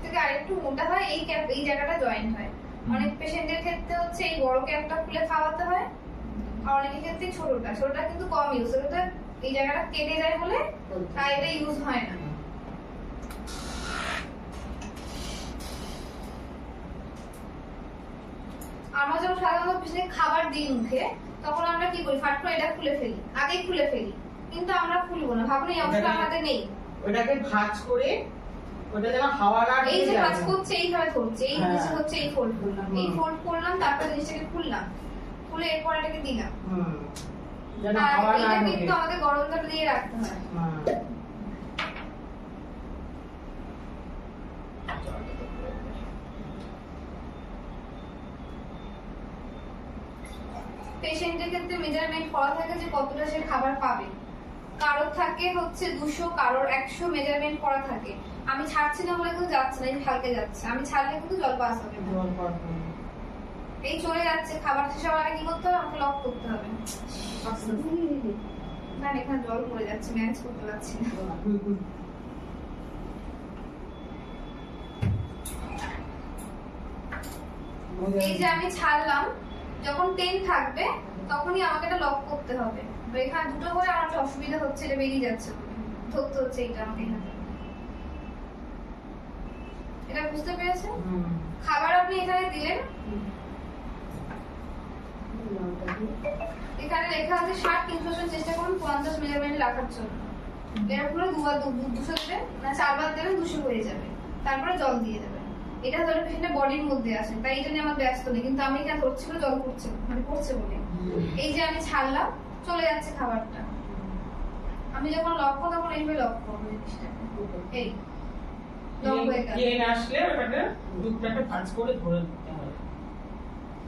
থেকে আরেকটু মোটা হয়, এই ক্যাপ এই জায়গাটা জয়েন্ট হয়। অনেক পেশেন্টের ক্ষেত্রে হচ্ছে এই বড় ক্যাপটা খুলে খাওয়াতে হয়, আর অনেকের ক্ষেত্রে ছোটটা কিন্তু কম ইউজ, ওটা এই জায়গাটা কেটে যায় বলে তাই এটা ইউজ হয় না। আমরা যখন সাধারণত পেশেন্টকে খাবার দিই মুখে, তখন আমরা কি করি, ফাট করে এটা খুলে ফেলি, আগেই খুলে ফেলি, কিন্তু আমরা খুলবো না, ভাবুন এই অংশটা আমাদের নেই। ওটাকে ভাঁজ করে ওটা যেন হাওয়া না এই যে ভাঁজ করছে এইভাবে ধরছে, এই জিনিস হচ্ছে এই ফোল্ড করলাম, এই ফোল্ড করলাম, তারপর জিনিসটাকে খুললাম, খুলে এরপর এটাকে দিলাম। যেন হাওয়া না এটা ঢোকে। কিন্তু আমাদের গরম জল দিয়ে রাখতে হয়। পেশেন্টের ক্ষেত্রে মেজারমেন্ট করা থাকে যে কতটা সে খাবার পাবে, কারোর থাকে হচ্ছে 200, কারোর 100 মেজারমেন্ট করা থাকে। আমি ছাড়ছি না বলে কিন্তু যাচ্ছে না, এই হালকা যাচ্ছে, আমি ছাড়লে কিন্তু জল পাস হবে না। এই চলে যাচ্ছে, খাবার শেষ হওয়ার আগে কি করতে হবে, আমাকে লক করতে হবে। না এখানে জল পড়ে যাচ্ছে, ম্যানেজ করতে পারছি না। এই যে আমি ছাড়লাম, যখন 10 থাকবে তখনই আমাকে এটা লক করতে হবে। তো এখানে দুটো করে আমার একটা অসুবিধা হচ্ছে, এটা বেরিয়ে যাচ্ছে, ধরতে হচ্ছে এটা আমাকে এখানে। এটা বুঝতে পেরেছেন? খাবার আপনি এখানে দিলেন, এখানে লেখা আছে 60 ইনফিউশন, চেষ্টা করুন 50 মেজারমেন্ট রাখার জন্য। এরপরে 200 দেবেন না 4 বার দেবেন, 200 হয়ে যাবে, তারপরে জল দিয়ে দেবেন। এটা ধরে পেশেন্টের বডির মধ্যে আসে, তাই এই জন্য আমার ব্যস্ত নেই, কিন্তু আমি এখানে ধরছিল জল পড়ছে, মানে পড়ছে বলে। এই যে আমি ছাড়লাম, চলে যাচ্ছে খাবারটা, আমি যখন লক করব তখন এইভাবে লক করবো জিনিসটাকে, এই লক হয়ে গেল। আসলে ওটাকে দুধটাকে ভাঁজ করে ধরে দিতে হয়।